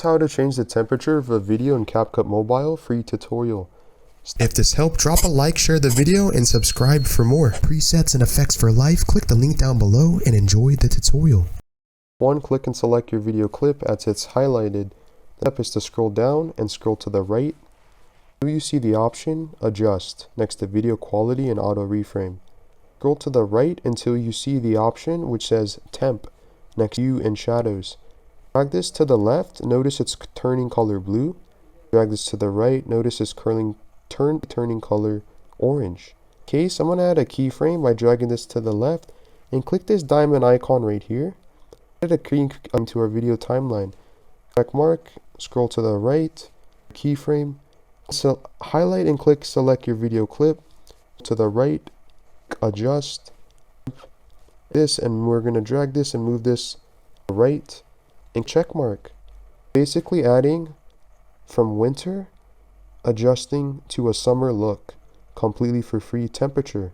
How to change the temperature of a video in Capcut Mobile free tutorial. If this helped, drop a like, share the video, and subscribe for more. Presets and effects for life, click the link down below and enjoy the tutorial. 1. Click and select your video clip as it's highlighted. The step is to scroll down and scroll to the right. 2. You see the option Adjust next to Video Quality and Auto Reframe. Scroll to the right until you see the option which says Temp next to Hue and Shadows. Drag this to the left, notice it's turning color blue. Drag this to the right, notice it's turning color orange. In case, I'm going to add a keyframe by dragging this to the left and click this diamond icon right here. Add a keyframe to our video timeline. Check mark, scroll to the right, keyframe. So highlight and click select your video clip. To the right, adjust this, and we're going to drag this and move this to the right. And check mark, basically adding from winter, adjusting to a summer look, completely for free temperature.